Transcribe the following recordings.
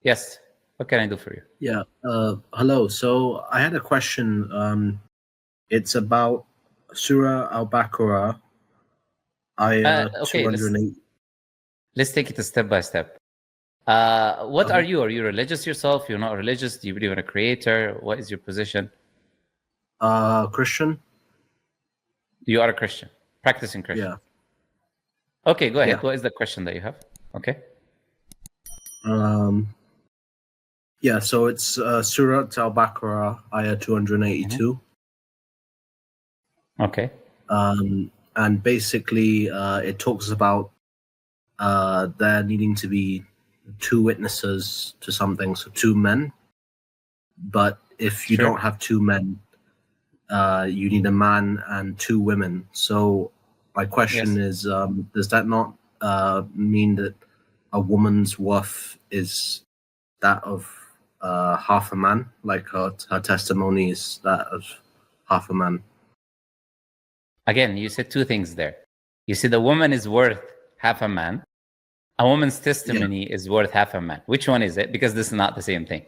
Yes. What can I do for you? Yeah. Hello. So I had a question. It's about Surah Al-Baqarah, ayah Okay, 208. let's take it step by step. What Uh-huh. are you? Are you religious yourself? You're not religious? Do you believe in a creator? What is your position? Christian. You are a Christian, practicing Christian. Yeah. Okay, go ahead. Yeah. What is the question that you have? Okay. Yeah. So it's Surah Al-Baqarah, ayah 282. Okay. And basically, it talks about there needing to be 2 witnesses to something, so 2 men. But if you Sure. don't have 2 men, you need a man and 2 women. So my question is, does that not mean that a woman's worth is that of half a man? Like her testimony is that of half a man? Again, you said 2 things there. You said a woman is worth half a man. A woman's testimony is worth half a man. Which one is it? Because this is not the same thing.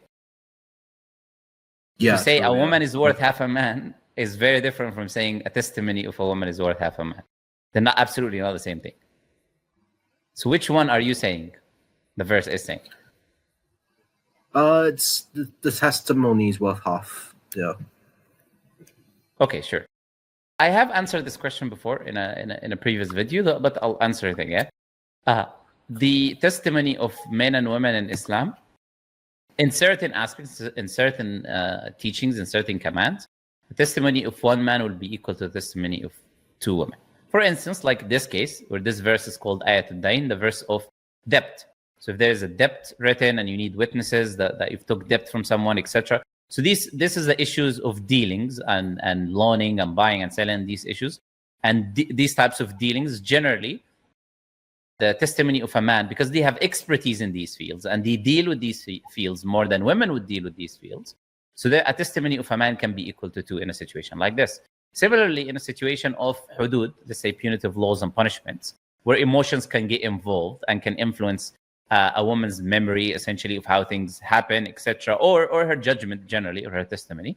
Yeah. To say a woman is worth half a man is very different from saying a testimony of a woman is worth half a man. They're not absolutely not the same thing. So which one are you saying? The verse is saying. It's the testimony is worth half. Yeah. Okay, sure. I have answered this question before in a previous video, but I'll answer it again. The testimony of men and women in Islam, in certain aspects, in certain teachings, in certain commands, the testimony of 1 man will be equal to the testimony of 2 women. For instance, like this case, where this verse is called Ayat al-Dain, the verse of debt. So if there is a debt written and you need witnesses that you've took debt from someone, etc. So this is the issues of dealings and loaning and buying and selling, these issues. And these types of dealings, generally, the testimony of a man, because they have expertise in these fields and they deal with these fields more than women would deal with these fields. So a testimony of a man can be equal to 2 in a situation like this. Similarly, in a situation of hudud, let's say punitive laws and punishments, where emotions can get involved and can influence a woman's memory, essentially, of how things happen, etc., or her judgment generally, or her testimony.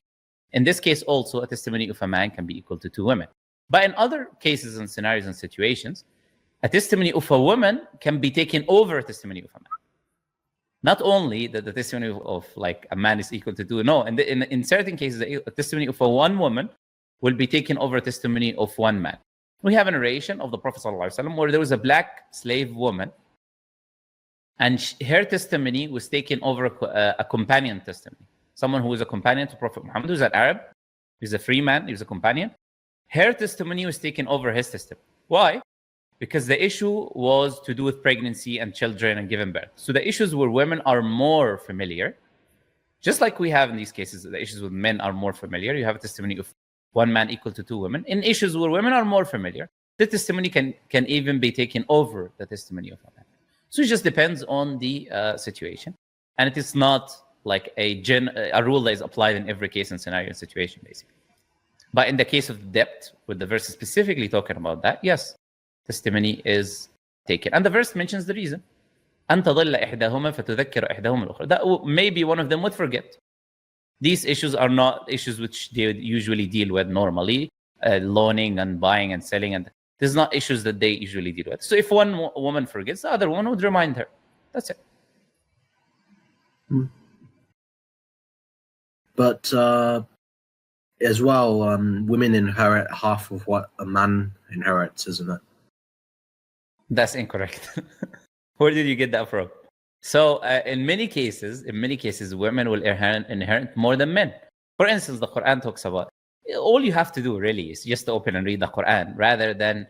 In this case, also, a testimony of a man can be equal to 2 women. But in other cases and scenarios and situations, a testimony of a woman can be taken over a testimony of a man. Not only that the testimony of like a man is equal to 2, no, and in certain cases, a testimony of a 1 woman will be taken over a testimony of 1 man. We have a narration of the Prophet ﷺ where there was a black slave woman, and her testimony was taken over a companion testimony. Someone who was a companion to Prophet Muhammad, who's an Arab, he's a free man, he was a companion. Her testimony was taken over his testimony. Why? Because the issue was to do with pregnancy and children and giving birth. So the issues where women are more familiar, just like we have in these cases, the issues with men are more familiar. You have a testimony of 1 man equal to 2 women. In issues where women are more familiar, the testimony can even be taken over the testimony of a man. So it just depends on the situation. And it is not like a rule that is applied in every case and scenario and situation, basically. But in the case of debt, with the verse specifically talking about that, yes, testimony is taken. And the verse mentions the reason. أن تضل إحداهما فتذكر إحداهما الأخرى. That maybe one of them would forget. These issues are not issues which they usually deal with normally, loaning and buying and selling, and this is not issues that they usually deal with. So if one woman forgets, the other one would remind her. That's it. But as well, women inherit half of what a man inherits, isn't it? That's incorrect. Where did you get that from? So in many cases, women will inherit more than men. For instance, the Quran talks about, all you have to do really is just to open and read the Quran, rather than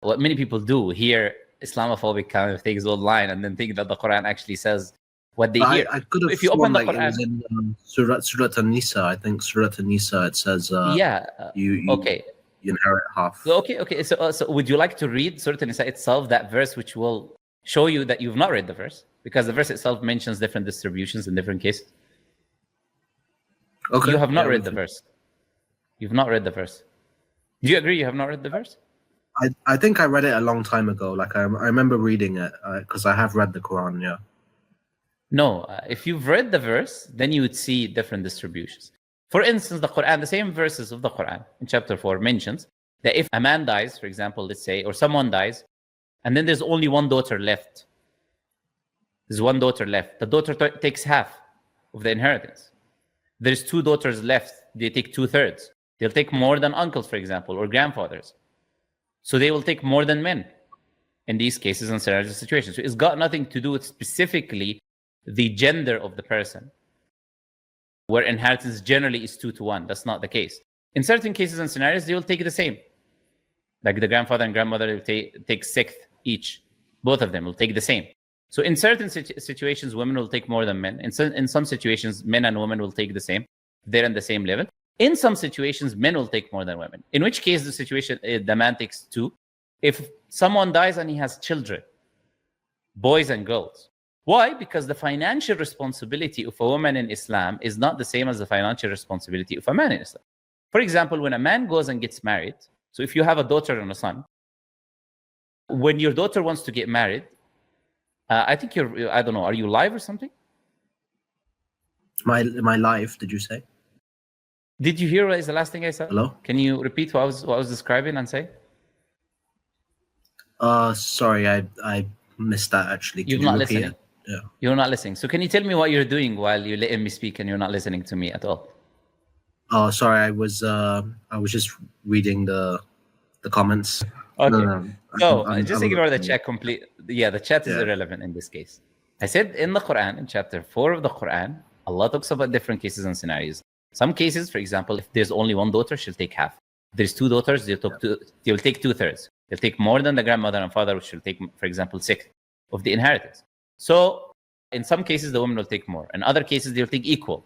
what many people do, hear Islamophobic kind of things online and then think that the Quran actually says what they hear. I could have if you open the Quran, it was in Surah An-Nisa. I think Surah An-Nisa, it says you inherit half. Okay. So would you like to read Surah An-Nisa itself, that verse which will show you that you've not read the verse? Because the verse itself mentions different distributions in different cases. Okay. You have not read the verse. You've not read the verse. Do you agree you have not read the verse? I think I read it a long time ago. Like I remember reading it because I have read the Quran, yeah. No, if you've read the verse, then you would see different distributions. For instance, the Quran, the same verses of the Quran in chapter 4 mentions that if a man dies, for example, let's say, or someone dies, and then there's only one daughter left. There's one daughter left. The daughter takes half of the inheritance. There's two daughters left. They take 2/3. They'll take more than uncles, for example, or grandfathers. So they will take more than men in these cases and scenarios situations. So it's got nothing to do with specifically the gender of the person, where inheritance generally is 2-1. That's not the case. In certain cases and scenarios, they will take the same. Like the grandfather and grandmother will take 1/6 each. Both of them will take the same. So in certain situations, women will take more than men. In some situations, men and women will take the same. They're in the same level. In some situations, men will take more than women. In which case, the situation, the man takes 2. If someone dies and he has children, boys and girls. Why? Because the financial responsibility of a woman in Islam is not the same as the financial responsibility of a man in Islam. For example, when a man goes and gets married, so if you have a daughter and a son, when your daughter wants to get married, I think I don't know, are you live or something? Am I live, did you say? Did you hear what is the last thing I said? Hello? Can you repeat what I was describing and say? Sorry, I missed that actually. You're not listening. Yeah. You're not listening. So can you tell me what you're doing while you're letting me speak and you're not listening to me at all? Oh, sorry, I was just reading the comments. Okay. No, so just ignore the chat completely. Yeah, the chat is irrelevant in this case. I said in the Quran, in chapter 4 of the Quran, Allah talks about different cases and scenarios. Some cases, for example, if there's only one daughter, she'll take half. If there's 2 daughters, they'll take 2/3. They'll take more than the grandmother and father, which will take, for example, 6 of the inheritance. So in some cases, the woman will take more. In other cases, they'll take equal.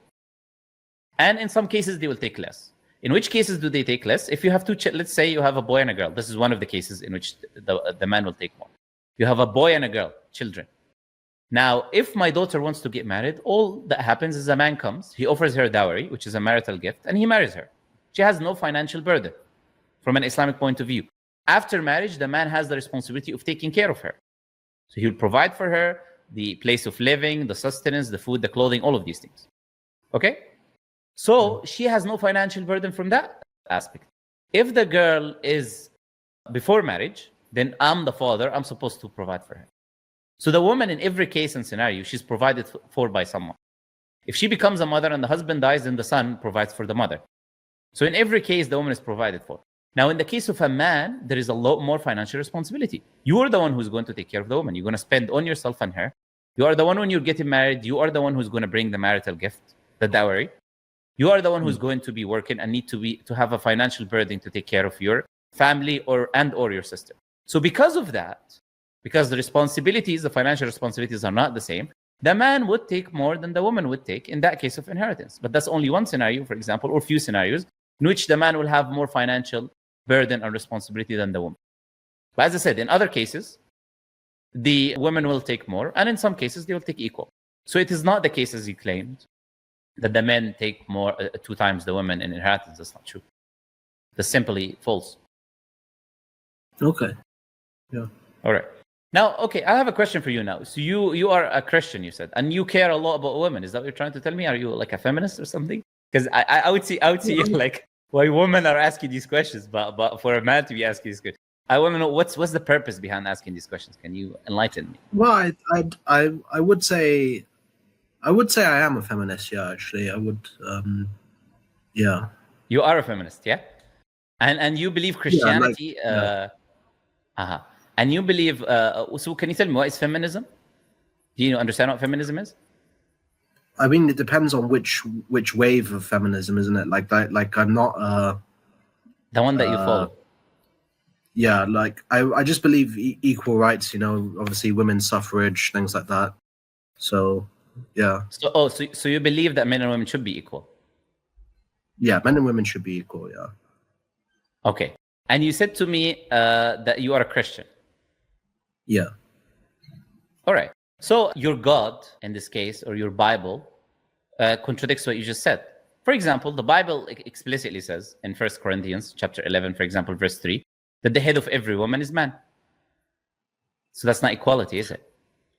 And in some cases, they will take less. In which cases do they take less? If you have 2, let's say you have a boy and a girl. This is one of the cases in which the man will take more. You have a boy and a girl, children. Now, if my daughter wants to get married, all that happens is a man comes, he offers her dowry, which is a marital gift, and he marries her. She has no financial burden from an Islamic point of view. After marriage, the man has the responsibility of taking care of her. So he'll provide for her the place of living, the sustenance, the food, the clothing, all of these things. Okay? So she has no financial burden from that aspect. If the girl is before marriage, then I'm the father, I'm supposed to provide for her. So the woman in every case and scenario, she's provided for by someone. If she becomes a mother and the husband dies, then the son provides for the mother. So in every case, the woman is provided for. Now, in the case of a man, there is a lot more financial responsibility. You are the one who's going to take care of the woman. You're going to spend on yourself and her. You are the one when you're getting married. You are the one who's going to bring the marital gift, the dowry. You are the one who's going to be working and need to have a financial burden to take care of your family or your sister. So because of that, because the responsibilities, the financial responsibilities are not the same, the man would take more than the woman would take in that case of inheritance. But that's only one scenario, for example, or few scenarios in which the man will have more financial burden and responsibility than the woman. But as I said, in other cases, the women will take more, and in some cases, they will take equal. So it is not the case as you claimed, that the men take more, 2 times the women in inheritance. That's not true. That's simply false. Okay. Yeah. All right. Now, okay, I have a question for you now. So you are a Christian, you said, and you care a lot about women. Is that what you're trying to tell me? Are you like a feminist or something? Because I would see you like why women are asking these questions, but for a man to be asking these questions, I want to know what's the purpose behind asking these questions. Can you enlighten me? Well, I would say I am a feminist. Yeah, actually, I would. Yeah. You are a feminist, yeah, and you believe Christianity. And you believe. So, can you tell me what is feminism? Do you understand what feminism is? I mean, it depends on which wave of feminism, isn't it? Like I'm not the one that you follow. Yeah, like I just believe equal rights. You know, obviously women's suffrage, things like that. So yeah. So you believe that men and women should be equal? Yeah, men and women should be equal. Yeah. Okay, and you said to me that you are a Christian. Yeah. All right. So your God, in this case, or your Bible, contradicts what you just said. For example, the Bible explicitly says in 1 Corinthians chapter 11, for example, verse 3, that the head of every woman is man. So that's not equality, is it?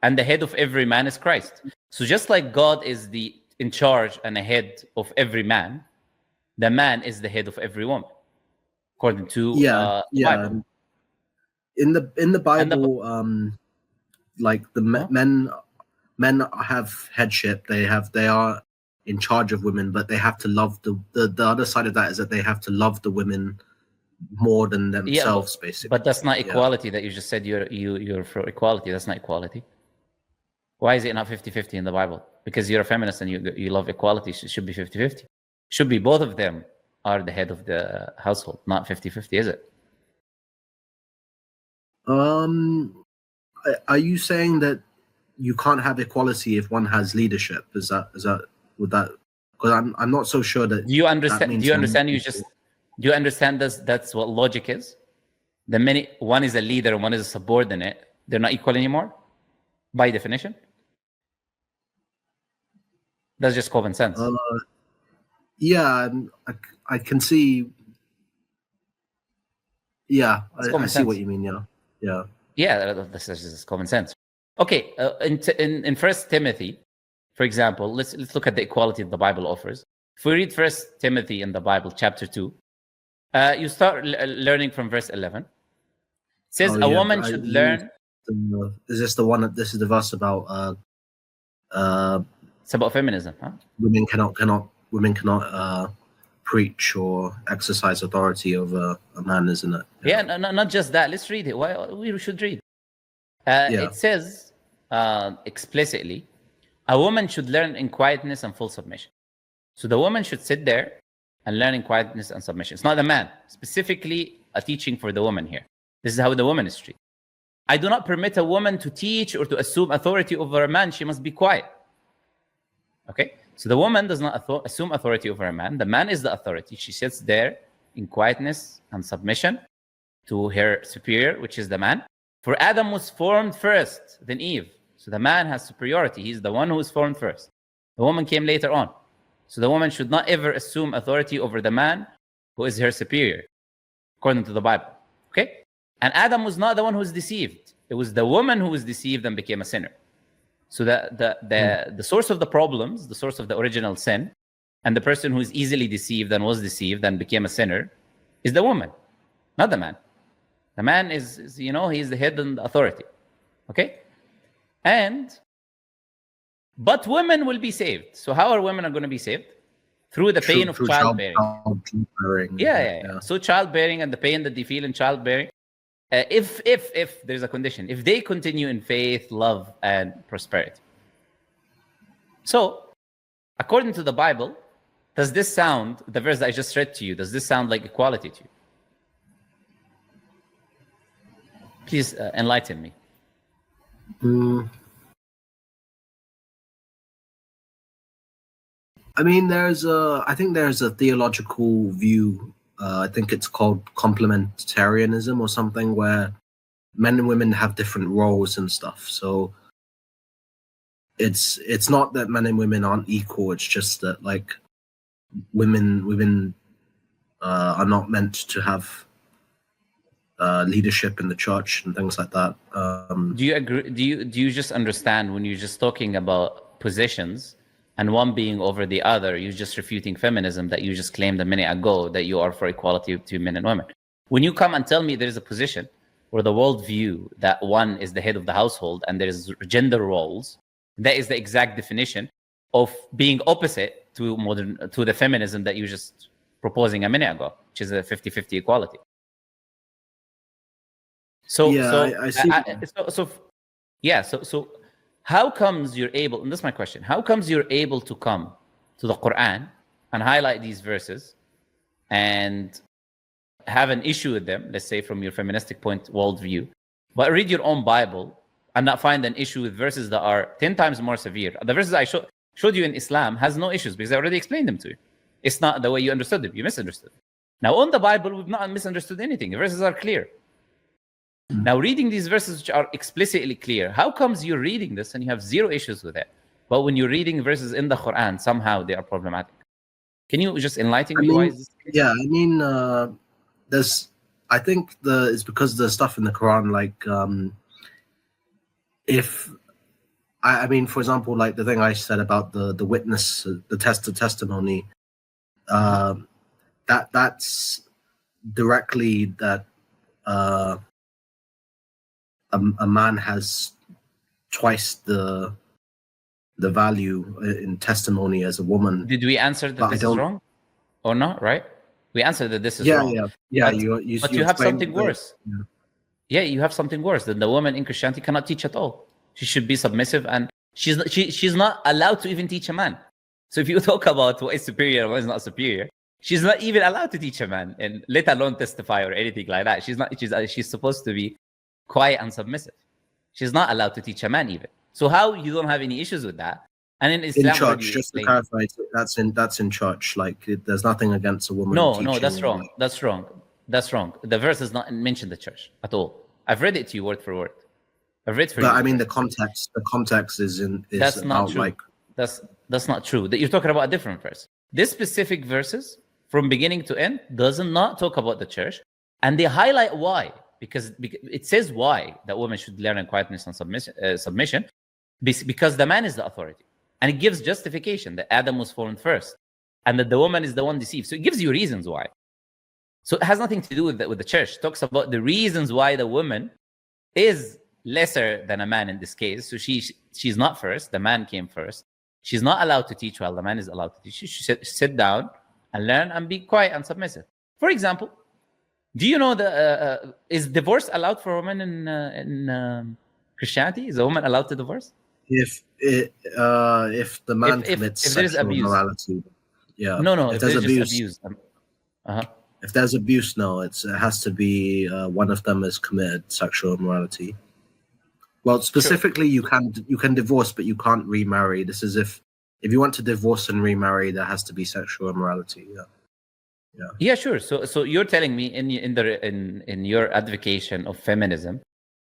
and the head of every man is Christ. So just like God is in charge and the head of every man, the man is the head of every woman, according to the Bible. In the Bible, like the men have headship. They are in charge of women, but they have to love the other side of that is that they have to love the women more than themselves, basically. But that's not equality that you just said you're for equality. That's not equality. Why is it not 50-50 in the Bible? Because you're a feminist and you love equality. It should be 50-50. Should be both of them are the head of the household, not 50-50, is it? Are you saying that you can't have equality if one has leadership? Is that would that? Because I'm not so sure that. Do you understand? Do you understand that's what logic is? One is a leader and one is a subordinate. They're not equal anymore, by definition. That's just common sense. I can see. Yeah, I see what you mean. Yeah, this is just common sense. Okay, in First Timothy, for example, let's look at the equality that the Bible offers. If we read First Timothy in the Bible, chapter 2, you start learning from verse 11. It says a woman should learn. Is this the one? This is the verse about. It's about feminism, huh? Women cannot preach or exercise authority over a man, isn't it? Yeah, not just that. Let's read it. Why we should read. It says explicitly, a woman should learn in quietness and full submission. So the woman should sit there and learn in quietness and submission. It's not the man. Specifically, a teaching for the woman here. This is how the woman is treated. I do not permit a woman to teach or to assume authority over a man. She must be quiet. Okay? So the woman does not assume authority over a man. The man is the authority. She sits there in quietness and submission to her superior, which is the man. For Adam was formed first, then Eve. So the man has superiority. He's the one who was formed first. The woman came later on. So the woman should not ever assume authority over the man who is her superior, according to the Bible. Okay? And Adam was not the one who was deceived. It was the woman who was deceived and became a sinner. So the source of the problems, the source of the original sin, and the person who is easily deceived and was deceived and became a sinner is the woman, not the man. The man is he's the head and the authority. Okay? But women will be saved. So how are women going to be saved? Through the pain of childbearing. Yeah. So childbearing and the pain that they feel in childbearing. If there's a condition, if they continue in faith, love, and prosperity. So, according to the Bible, does this sound, the verse that I just read to you, does this sound like equality to you? Please enlighten me. I mean, I think there's a theological view. I think it's called complementarianism or something, where men and women have different roles and stuff. So it's not that men and women aren't equal. It's just that like women are not meant to have leadership in the church and things like that. Do you agree? Do you just understand when you're just talking about positions? And one being over the other, you're just refuting feminism that you just claimed a minute ago that you are for equality between men and women. When you come and tell me there's a position or the worldview that one is the head of the household and there's gender roles, that is the exact definition of being opposite to the feminism that you're just proposing a minute ago, which is a 50-50 equality. So how comes you're able, and this is my question, how comes you're able to come to the Quran and highlight these verses and have an issue with them, let's say from your feministic worldview, but read your own Bible and not find an issue with verses that are 10 times more severe? The verses I showed you in Islam has no issues because I already explained them to you. It's not the way you understood them, you misunderstood. Now on the Bible, we've not misunderstood anything. The verses are clear. Now, reading these verses which are explicitly clear, how comes you're reading this and you have zero issues with it? But when you're reading verses in the Quran, somehow they are problematic. Can you just enlighten me? Why is this case? Yeah, I mean, I think it's because the stuff in the Quran, like, if I mean, for example, like the thing I said about the witness, the testimony, that's directly that a man has twice the value in testimony as a woman. Did we answer that this is wrong or not? Right? We answered that this is wrong. Yeah. But you have something worse. Yeah, you have something worse. That the woman in Christianity cannot teach at all. She should be submissive, and she's not allowed to even teach a man. So if you talk about what is superior and what is not superior, she's not even allowed to teach a man, and let alone testify or anything like that. She's supposed to be quiet and submissive. She's not allowed to teach a man even. So how you don't have any issues with that? And in Islam, in church, just to clarify, that's in church. Like there's nothing against a woman. No, that's wrong. That's wrong. That's wrong. The verse does not mention the church at all. I've read it to you word for word. I've read for you. But I mean, the context is that's not true. Like that's not true. That you're talking about a different verse. This specific verses from beginning to end does not talk about the church, and they highlight why. Because it says why that women should learn in quietness and submission, because the man is the authority, and it gives justification that Adam was fallen first, and that the woman is the one deceived. So it gives you reasons why. So it has nothing to do with the church. It talks about the reasons why the woman is lesser than a man in this case. So she's not first. The man came first. She's not allowed to teach while the man is allowed to teach. She should sit down and learn and be quiet and submissive. For example, do you know is divorce allowed for women in Christianity? Is a woman allowed to divorce? If the man commits sexual immorality, yeah. No. If there's abuse. If there's abuse, no, it has to be one of them has committed sexual immorality. Well, specifically, you can divorce, but you can't remarry. This is if you want to divorce and remarry, there has to be sexual immorality. Yeah, sure. So you're telling me in your advocacy of feminism,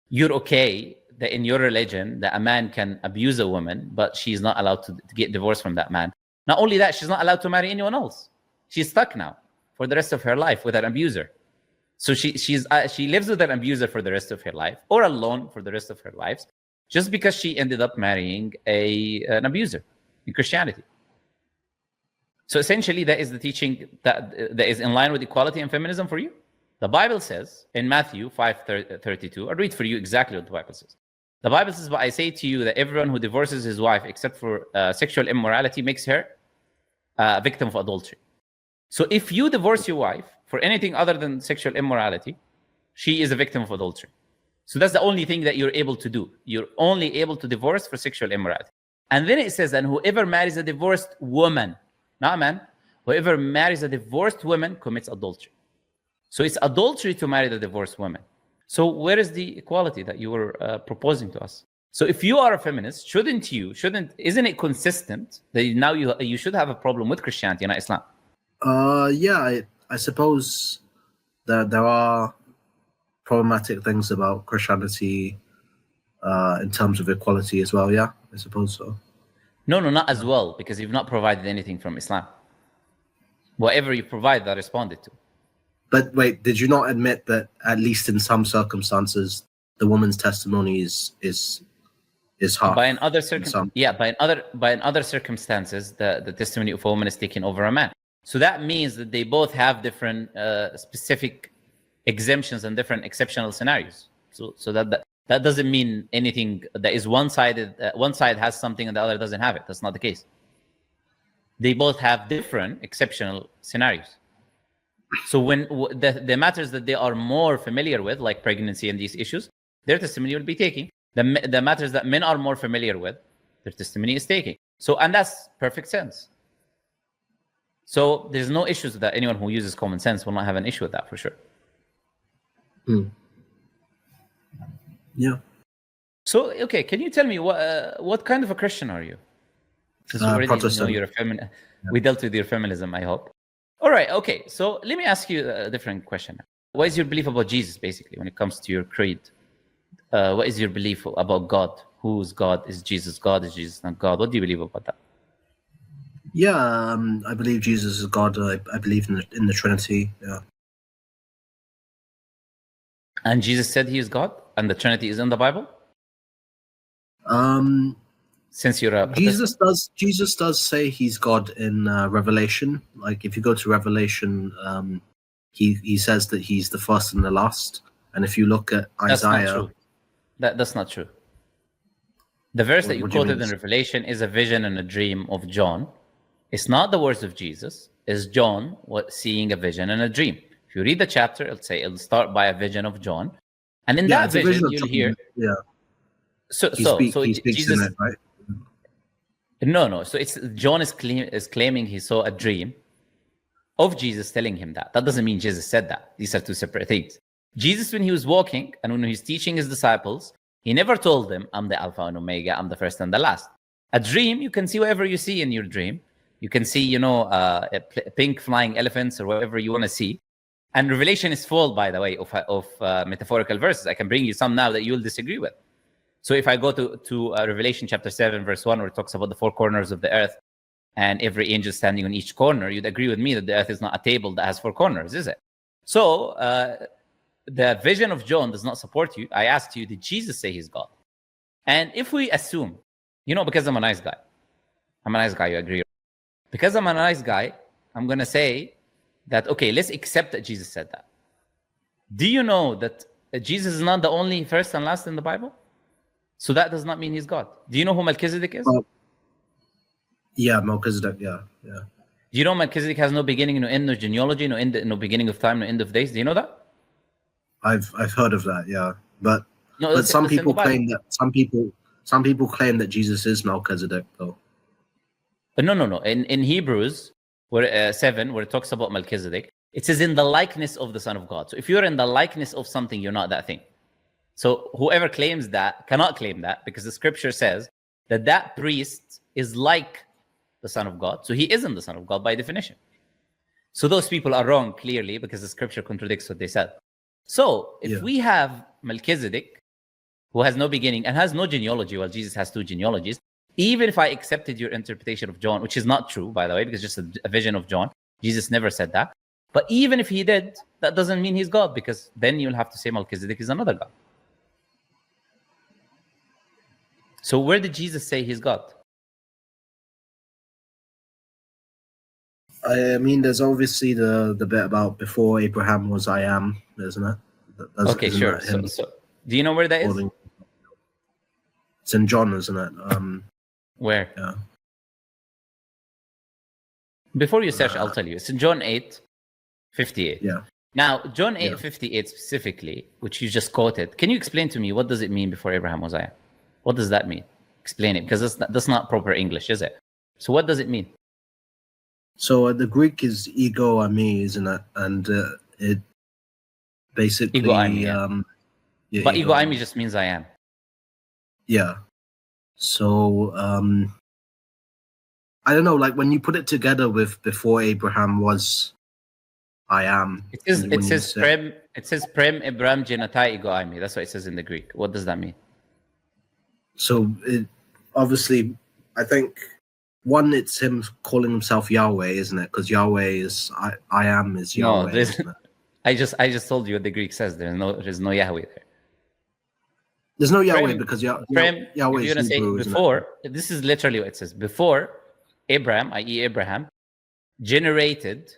you're okay that in your religion that a man can abuse a woman, but she's not allowed to get divorced from that man. Not only that, she's not allowed to marry anyone else. She's stuck now for the rest of her life with an abuser. So she lives with an abuser for the rest of her life, or alone for the rest of her life, just because she ended up marrying an abuser in Christianity. So essentially, that is the teaching that is in line with equality and feminism for you. The Bible says in Matthew 5:32, I'll read for you exactly what the Bible says. The Bible says, "But I say to you that everyone who divorces his wife except for sexual immorality makes her a victim of adultery." So if you divorce your wife for anything other than sexual immorality, she is a victim of adultery. So that's the only thing that you're able to do. You're only able to divorce for sexual immorality. And then it says, and whoever marries a divorced woman, not a man, whoever marries a divorced woman commits adultery. So it's adultery to marry the divorced woman. So where is the equality that you were proposing to us? So if you are a feminist, isn't it consistent that now you should have a problem with Christianity and not Islam? Yeah, I suppose that there are problematic things about Christianity in terms of equality as well. Yeah, I suppose so. No, not as well, because you've not provided anything from Islam. Whatever you provide, that responded to. But wait, did you not admit that at least in some circumstances, the woman's testimony is half? By another circumstances, the testimony of a woman is taken over a man. So that means that they both have different specific exemptions and different exceptional scenarios. So that doesn't mean anything that is one-sided. One side has something and the other doesn't have it. That's not the case. They both have different exceptional scenarios. So when the matters that they are more familiar with, like pregnancy and these issues, their testimony will be taking. The matters that men are more familiar with, their testimony is taking. So, and that's perfect sense. So there's no issues with that. Anyone who uses common sense will not have an issue with that for sure. Yeah. So, okay, can you tell me what kind of a Christian are you? Protestant. You're a feminist. We dealt with your feminism, I hope. All right, okay. So let me ask you a different question. What is your belief about Jesus, basically, when it comes to your creed? What is your belief about God? Who's God? Is Jesus God? Is Jesus not God? What do you believe about that? Yeah, I believe Jesus is God. I believe in the Trinity. Yeah. And Jesus said he is God, and the Trinity is in the Bible? Since you're a Protestant. Jesus does say he's God in Revelation. Like if you go to Revelation, he says that he's the first and the last. And if you look at Isaiah, that's not true. That's not true. The verse that you quoted in Revelation is a vision and a dream of John. It's not the words of Jesus. It's John seeing a vision and a dream. If you read the chapter, it'll start by a vision of John, and in that vision you'll hear. Yeah. So Jesus. In it, right? No. So it's John is claiming he saw a dream of Jesus telling him that. That doesn't mean Jesus said that. These are two separate things. Jesus, when he was walking and when he was teaching his disciples, he never told them, I'm the Alpha and Omega, I'm the first and the last. A dream, you can see whatever you see in your dream. You can see, pink flying elephants or whatever you want to see. And Revelation is full, by the way, of metaphorical verses. I can bring you some now that you'll disagree with. So if I go to Revelation chapter 7, verse 1, where it talks about the four corners of the earth and every angel standing on each corner, you'd agree with me that the earth is not a table that has four corners, is it? So the vision of John does not support you. I asked you, did Jesus say he's God? And if we assume, because I'm a nice guy, you agree? Because I'm a nice guy, I'm going to say that, okay, let's accept that Jesus said that. Do you know that Jesus is not the only first and last in the Bible? So that does not mean he's God. Do you know who Melchizedek is? Yeah, Melchizedek, yeah. Do you know Melchizedek has no beginning, no end, no genealogy, no beginning of time, no end of days? Do you know that? I've heard of that, yeah. But some people claim that some people claim that Jesus is Melchizedek, though. No. In Hebrews 7, where it talks about Melchizedek, it says in the likeness of the Son of God. So if you're in the likeness of something, you're not that thing. So whoever claims that cannot claim that, because the scripture says that priest is like the Son of God. So he isn't the Son of God by definition. So those people are wrong, clearly, because the scripture contradicts what they said. So if we have Melchizedek, who has no beginning and has no genealogy, while Jesus has two genealogies, even if I accepted your interpretation of John, which is not true, by the way, because it's just a vision of John, Jesus never said that. But even if he did, that doesn't mean he's God, because then you'll have to say Melchizedek is another God. So where did Jesus say he's God? I mean, there's obviously the bit about before Abraham was I am, isn't it? Okay, sure. So do you know where that is? It's in John, isn't it? Where? Yeah. Before you search, I'll tell you. It's in John 8:58. Yeah. Now, John 8:58 specifically, which you just quoted, can you explain to me what does it mean before Abraham was I am? What does that mean? Explain it, because that's not proper English, is it? So what does it mean? So the Greek is ego eimi, isn't it? And it basically ego eimi, but ego eimi just means I am. Yeah. So I don't know, like when you put it together with before Abraham was I am. It says prem Abraham genetai ego eimi. That's what it says in the Greek. What does that mean? So obviously, I think one, it's him calling himself Yahweh, isn't it? Because Yahweh is I am is Yahweh. No, isn't it? I just told you what the Greek says. There's no Yahweh there. There's no Yahweh because Yahweh is Hebrew, before. This is literally what it says. Before Abraham, i.e. Abraham, generated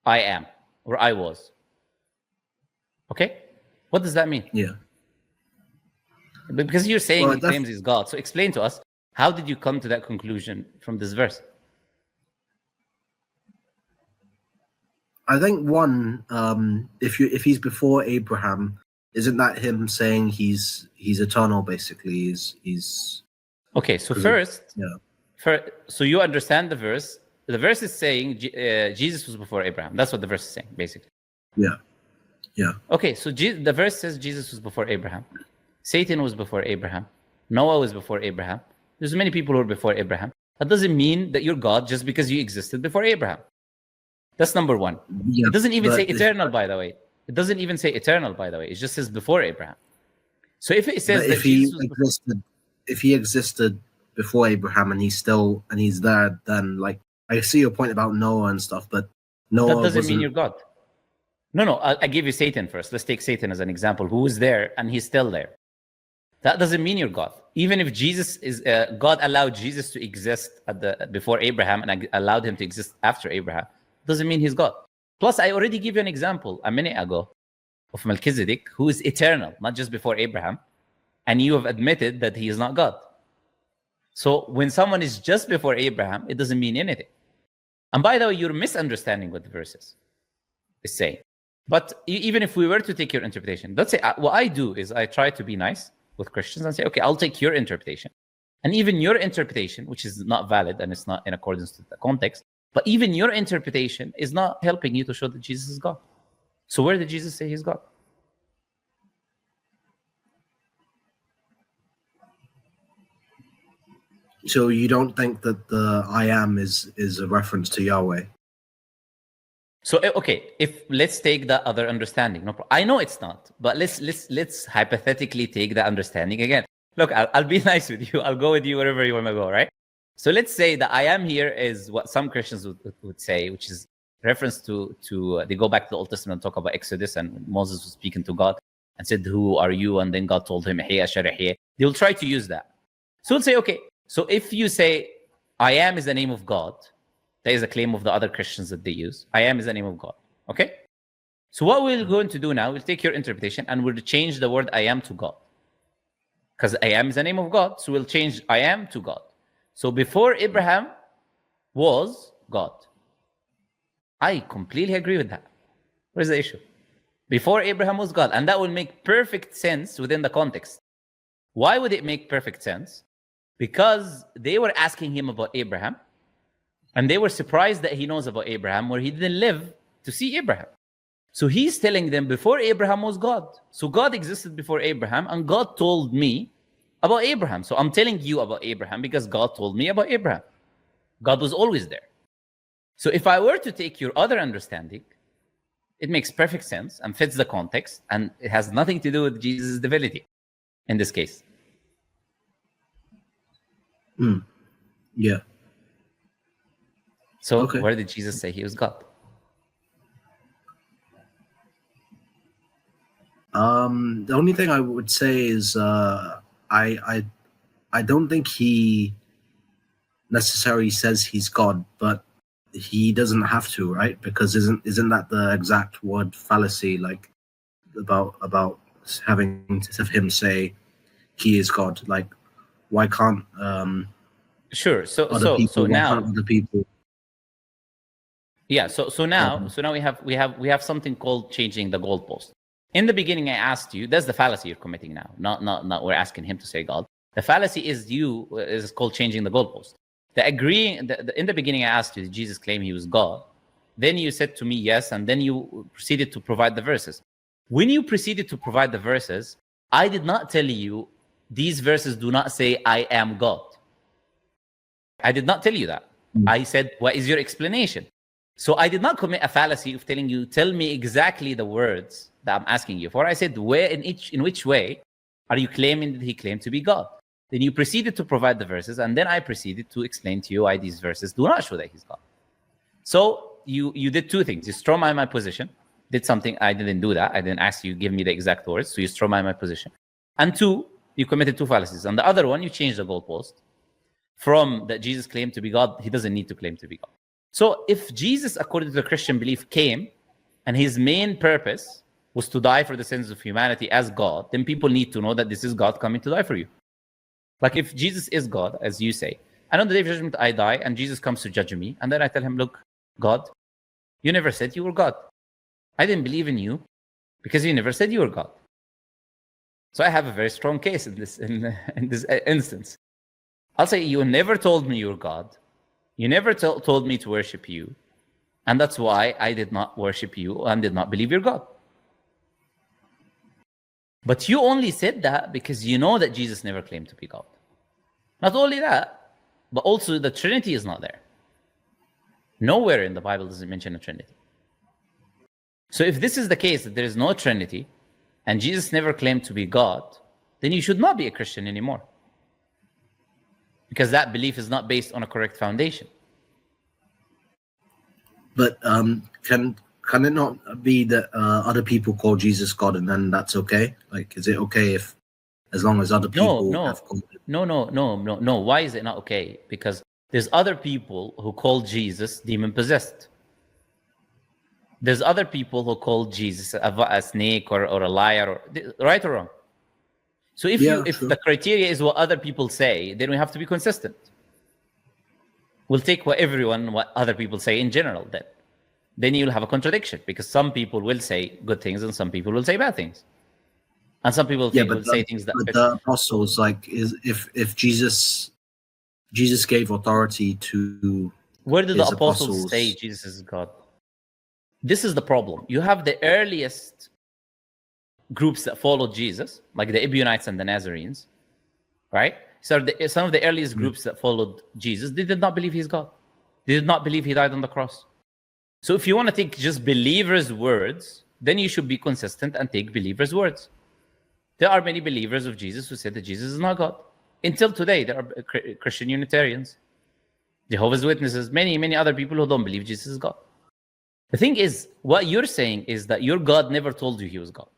I am or I was. Okay, what does that mean? Yeah. Because you're saying he claims he's God. So explain to us, how did you come to that conclusion from this verse? I think one, if he's before Abraham, isn't that him saying he's eternal? Basically, he's okay. So so you understand the verse. The verse is saying Jesus was before Abraham. That's what the verse is saying, basically. Yeah. Okay, so the verse says Jesus was before Abraham. Satan was before Abraham. Noah was before Abraham. There's many people who were before Abraham. That doesn't mean that you're God just because you existed before Abraham. That's number one. Yeah, it doesn't even say eternal, by the way. It doesn't even say eternal, by the way. It just says before Abraham. So if it says that if he existed before Abraham and he's there, then like I see your point about Noah and stuff, but Noah that doesn't mean you're God. No. I give you Satan first. Let's take Satan as an example. Who is there and he's still there? That doesn't mean you're God. Even if Jesus is God allowed Jesus to exist before Abraham and allowed him to exist after Abraham, doesn't mean he's God. Plus, I already gave you an example a minute ago of Melchizedek, who is eternal, not just before Abraham, and you have admitted that he is not God. So when someone is just before Abraham, it doesn't mean anything. And by the way, you're misunderstanding what the verse is saying. But even if we were to take your interpretation, let's say what I do is I try to be nice with Christians and say, okay, I'll take your interpretation. And even your interpretation, which is not valid and it's not in accordance with the context, but even your interpretation is not helping you to show that Jesus is God. So where did Jesus say he's God? So you don't think that the I am is a reference to Yahweh? So okay, let's take the other understanding. No problem. I know it's not, but let's hypothetically take the understanding again. Look, I'll be nice with you. I'll go with you wherever you want to go, right? So let's say the I am here is what some Christians would say, which is reference to they go back to the Old Testament and talk about Exodus, and Moses was speaking to God and said, "Who are you?" And then God told him, "Hey, Ashari." They will try to use that. So we'll say, okay, so if you say I am is the name of God, that is a claim of the other Christians that they use. I am is the name of God. Okay? So what we're going to do now, we'll take your interpretation and we'll change the word I am to God. Because I am is the name of God, so we'll change I am to God. So before Abraham was God. I completely agree with that. Where's the issue? Before Abraham was God. And that will make perfect sense within the context. Why would it make perfect sense? Because they were asking him about Abraham. And they were surprised that he knows about Abraham, where he didn't live to see Abraham. So he's telling them before Abraham was God. So God existed before Abraham, and God told me about Abraham. So I'm telling you about Abraham because God told me about Abraham. God was always there. So if I were to take your other understanding, it makes perfect sense and fits the context, and it has nothing to do with Jesus' divinity in this case. Yeah. So okay. Where did Jesus say he was God? The only thing I would say is I don't think he necessarily says he's God, but he doesn't have to, right? Because isn't that the exact word fallacy, like about having him say he is God? Like, why can't sure. So now other people? Yeah. So now we have something called changing the goalpost. In the beginning, I asked you. That's the fallacy you're committing now. Not we're asking him to say God. The fallacy is called changing the goalpost. In the beginning, I asked you, did Jesus claim he was God? Then you said to me yes, and then you proceeded to provide the verses. When you proceeded to provide the verses, I did not tell you these verses do not say I am God. I did not tell you that. I said, what is your explanation? So I did not commit a fallacy of telling you, tell me exactly the words that I'm asking you for. I said, in which way are you claiming that he claimed to be God? Then you proceeded to provide the verses, and then I proceeded to explain to you why these verses do not show that he's God. So you did two things. You straw man my position, did something I didn't do that. I didn't ask you, give me the exact words. So you straw man my position. And two, you committed two fallacies. And the other one, you changed the goalpost from that Jesus claimed to be God. He doesn't need to claim to be God. So if Jesus, according to the Christian belief, came and his main purpose was to die for the sins of humanity as God, then people need to know that this is God coming to die for you. Like if Jesus is God, as you say, and on the day of judgment I die and Jesus comes to judge me, and then I tell him, look, God, you never said you were God. I didn't believe in you because you never said you were God. So I have a very strong case in this instance. I'll say, you never told me you were God. You never told me to worship you. And that's why I did not worship you and did not believe you're God. But you only said that because you know that Jesus never claimed to be God. Not only that, but also the Trinity is not there. Nowhere in the Bible does it mention a Trinity. So if this is the case, that there is no Trinity, and Jesus never claimed to be God, then you should not be a Christian anymore. Because that belief is not based on a correct foundation. But can it not be that other people call Jesus God and then that's okay? Like, is it okay if as long as other people have No. Why is it not okay? Because there's other people who call Jesus demon-possessed. There's other people who call Jesus a snake or a liar, right or wrong? So if the criteria is what other people say, then we have to be consistent. We'll take what other people say in general then you'll have a contradiction, because some people will say good things and some people will say bad things. And some people will say things that... But the apostles, if Jesus gave authority to... Where did the apostles say Jesus is God? This is the problem. You have the earliest groups that followed Jesus, like the Ebionites and the Nazarenes, right? So some of the earliest groups that followed Jesus, they did not believe he's God. They did not believe he died on the cross. So if you want to take just believers' words, then you should be consistent and take believers' words. There are many believers of Jesus who said that Jesus is not God. Until today, there are Christian Unitarians, Jehovah's Witnesses, many other people who don't believe Jesus is God. The thing is, what you're saying is that your God never told you he was God.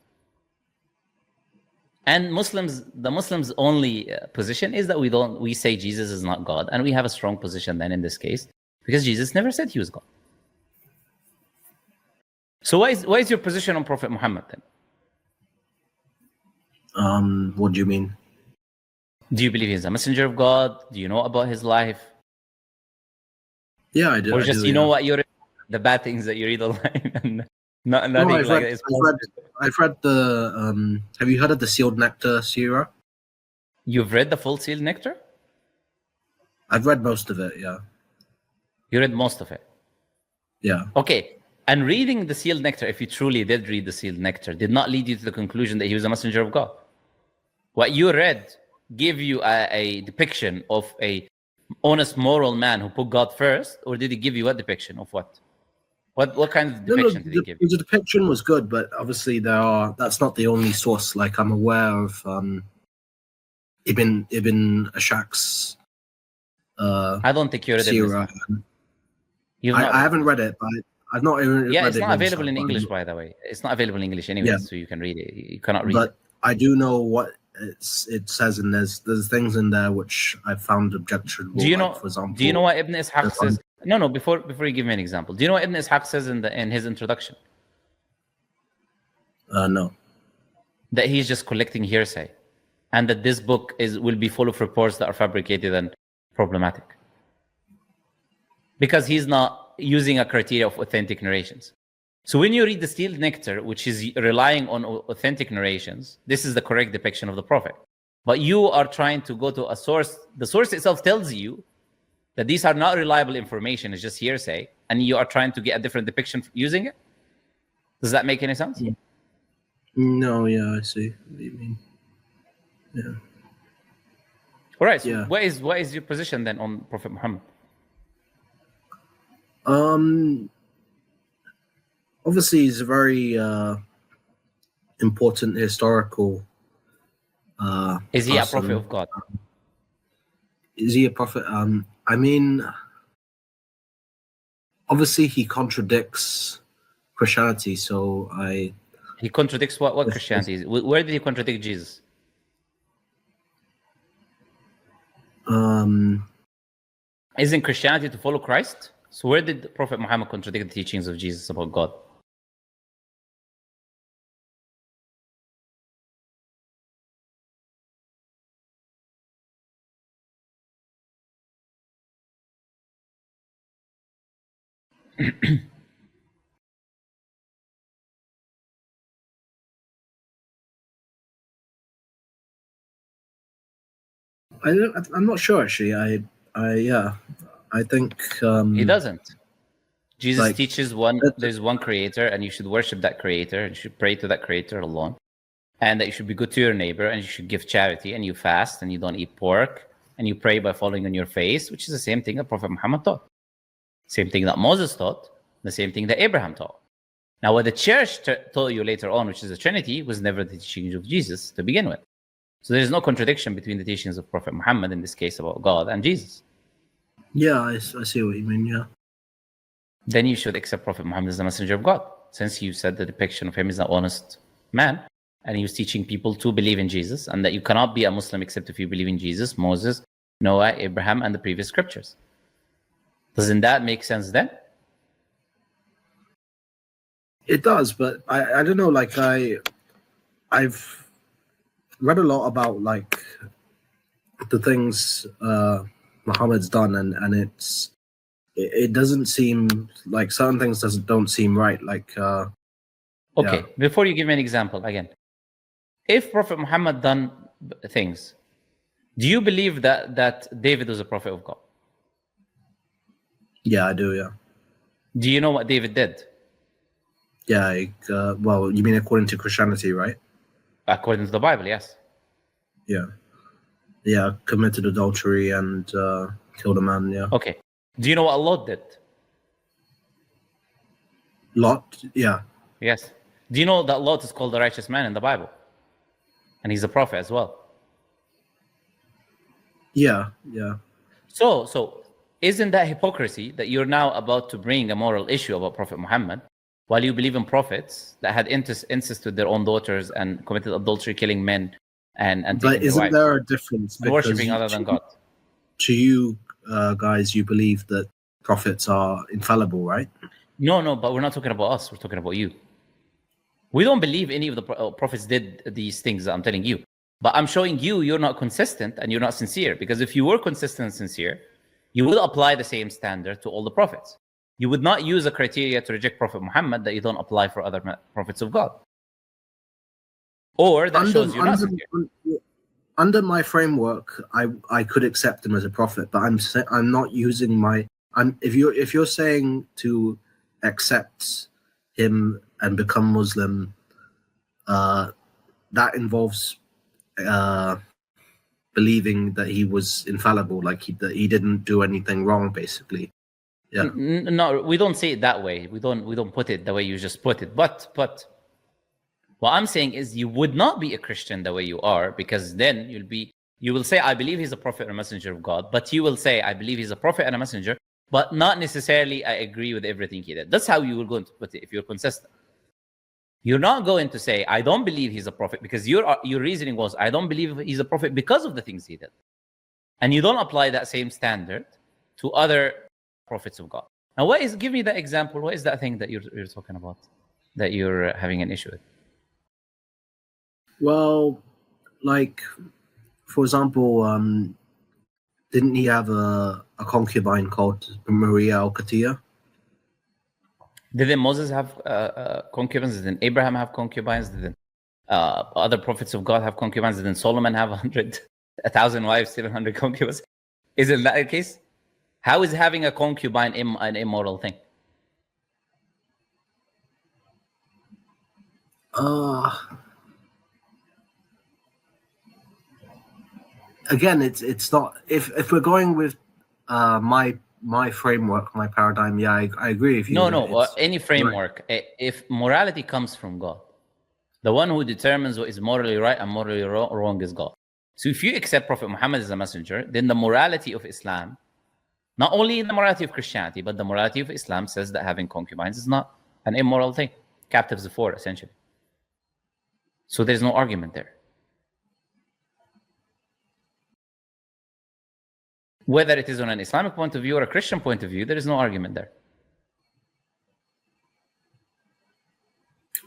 And the Muslims' only position is that we say Jesus is not God, and we have a strong position then in this case, because Jesus never said he was God. So why is your position on Prophet Muhammad then? What do you mean? Do you believe he's a messenger of God? Do you know about his life? Yeah, I do. Or just what you read, the bad things that you read online, and nothing like that. I've read the. Have you heard of the Sealed Nectar Surah? You've read the full Sealed Nectar? I've read most of it. Yeah. You read most of it. Yeah. Okay. And reading the Sealed Nectar, if you truly did read the Sealed Nectar, did not lead you to the conclusion that he was a messenger of God. What you read gave you a depiction of a honest, moral man who put God first, or did it give you a depiction of what? What kind of depiction did it give you? The depiction was good, but obviously that's not the only source. Like, I'm aware of Ibn Ashaq's I don't think you read it. I haven't read it, but I've not even read it. Yeah, it's not available in English, by the way. It's not available in English anyway, so you can read it. You cannot read it. But I do know what it says, and there's things in there which I found objectionable. Do you know? For example, do you know what Ibn Ishaq says? No. Before you give me an example, do you know what Ibn Ishaq says in his introduction? No. That he's just collecting hearsay, and that this book will be full of reports that are fabricated and problematic, because he's not using a criteria of authentic narrations. So when you read the Sealed Nectar, which is relying on authentic narrations, this is the correct depiction of the Prophet. But you are trying to go to a source. The source itself tells you that these are not reliable information, it's just hearsay, and you are trying to get a different depiction using it? Does that make any sense? Yeah. No, yeah, I see what you mean. Yeah. All right, so what is your position then on Prophet Muhammad? Obviously, he's a very important historical. Is he person. a prophet of God? Is he a prophet? I mean, obviously, he contradicts Christianity. So he contradicts what Christianity is. Where did he contradict Jesus? Isn't Christianity to follow Christ? So where did Prophet Muhammad contradict the teachings of Jesus about God? I'm not sure actually. I think he doesn't. Jesus teaches there's one creator, and you should worship that creator, and you should pray to that creator alone, and that you should be good to your neighbor, and you should give charity, and you fast, and you don't eat pork, and you pray by falling on your face, which is the same thing that Prophet Muhammad taught. Same thing that Moses taught, the same thing that Abraham taught. Now, what the church taught you later on, which is the Trinity, was never the teachings of Jesus to begin with. So there is no contradiction between the teachings of Prophet Muhammad, in this case about God, and Jesus. Yeah, I see what you mean, yeah. Then you should accept Prophet Muhammad as the messenger of God, since you said the depiction of him is an honest man. and he was teaching people to believe in Jesus, and that you cannot be a Muslim except if you believe in Jesus, Moses, Noah, Abraham, and the previous scriptures. Doesn't that make sense then? It does, but I don't know. Like I've read a lot about like the things Muhammad's done, and it doesn't seem like certain things don't seem right. Like okay, before you give me an example again, if Prophet Muhammad done things, do you believe that David was a prophet of God? Yeah, I do. Yeah. Do you know what David did? Yeah. Well, you mean according to Christianity, right? According to the Bible, yes. Yeah. Yeah, committed adultery and killed a man. Yeah. Okay. Do you know what Lot did? Lot. Yeah. Yes. Do you know that Lot is called the righteous man in the Bible? And he's a prophet as well. Yeah. Yeah. So isn't that hypocrisy that you're now about to bring a moral issue about Prophet Muhammad while you believe in prophets that had incest with their own daughters and committed adultery, killing men and but isn't there a difference? Worshipping other than God. To you guys, you believe that prophets are infallible, right? No, but we're not talking about us. We're talking about you. We don't believe any of the prophets did these things that I'm telling you. But I'm showing you you're not consistent and you're not sincere. Because if you were consistent and sincere, you would apply the same standard to all the prophets. You would not use a criteria to reject Prophet Muhammad that you don't apply for other prophets of God. Or that shows you're not sincere. Under my framework, I could accept him as a prophet, but I'm not using my. If you're saying to accept him and become Muslim, that involves believing that he was infallible, like that he didn't do anything wrong, basically. Yeah. No, we don't say it that way. We don't put it the way you just put it. But what I'm saying is you would not be a Christian the way you are, because then you will say, I believe he's a prophet and a messenger of God, but you will say, I believe he's a prophet and a messenger, but not necessarily I agree with everything he did. That's how you will go to put it if you're consistent. You're not going to say, I don't believe he's a prophet, because your reasoning was, I don't believe he's a prophet because of the things he did. And you don't apply that same standard to other prophets of God. Now, give me that example. What is that thing that you're talking about, that you're having an issue with? Well, like, for example, didn't he have a concubine called Maria Al-Qatiya? Didn't Moses have concubines? Didn't Abraham have concubines? Didn't other prophets of God have concubines? Didn't Solomon have 1,000 wives, 700 concubines? Isn't that the case? How is having a concubine an immoral thing? Again, it's not. If we're going with my framework, my paradigm, yeah, I agree with you. No, any framework. Right. If morality comes from God, the one who determines what is morally right and morally wrong is God. So if you accept Prophet Muhammad as a messenger, then the morality of Islam, not only the morality of Christianity, but the morality of Islam says that having concubines is not an immoral thing. Captives of war, essentially. So there's no argument there. Whether it is on an Islamic point of view or a Christian point of view, there is no argument there.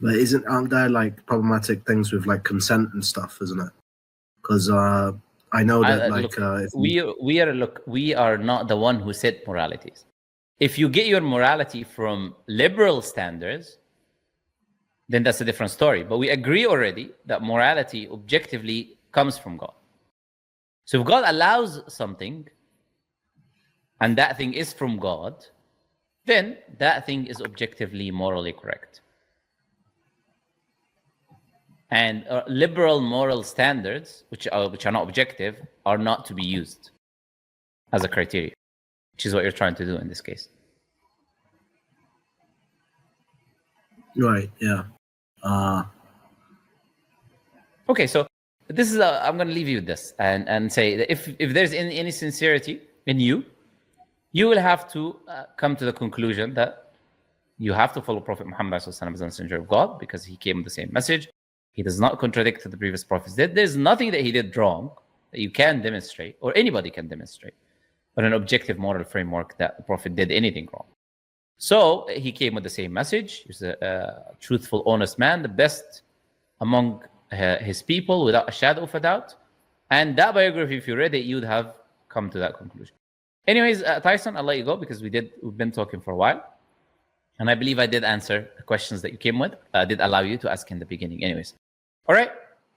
But aren't there like problematic things with like consent and stuff, isn't it? Because I know that we are not the one who set moralities. If you get your morality from liberal standards, then that's a different story. But we agree already that morality objectively comes from God. So if God allows something, and that thing is from God, then that thing is objectively morally correct. And liberal moral standards, which are not objective, are not to be used as a criteria, which is what you're trying to do in this case. Right, yeah. Okay, so this is I'm going to leave you with this and say that if there's any sincerity in you, you will have to come to the conclusion that you have to follow Prophet Muhammad as a messenger of God, because he came with the same message. He does not contradict what the previous prophets did. There's nothing that he did wrong that you can demonstrate, or anybody can demonstrate, on an objective moral framework that the prophet did anything wrong. So he came with the same message. He was a truthful, honest man, the best among his people without a shadow of a doubt. And that biography, if you read it, you'd have come to that conclusion. Anyways, Tyson, I'll let you go because we've been talking for a while. And I believe I did answer the questions that you came with. I did allow you to ask in the beginning. Anyways. All right,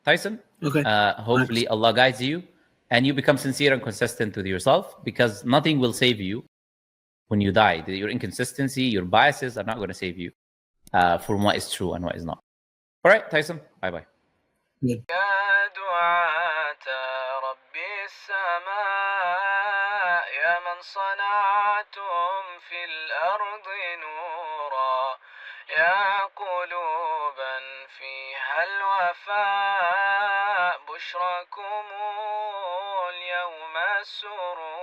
Tyson. Okay. Hopefully Thanks. Allah guides you and you become sincere and consistent with yourself, because nothing will save you when you die. Your inconsistency, your biases are not going to save you from what is true and what is not. All right, Tyson. Bye-bye. Yeah. يا دعاة رب السماء يا من صنعتم في الأرض نورا يا قلوبا فيها الوفاء بشركم اليوم السرور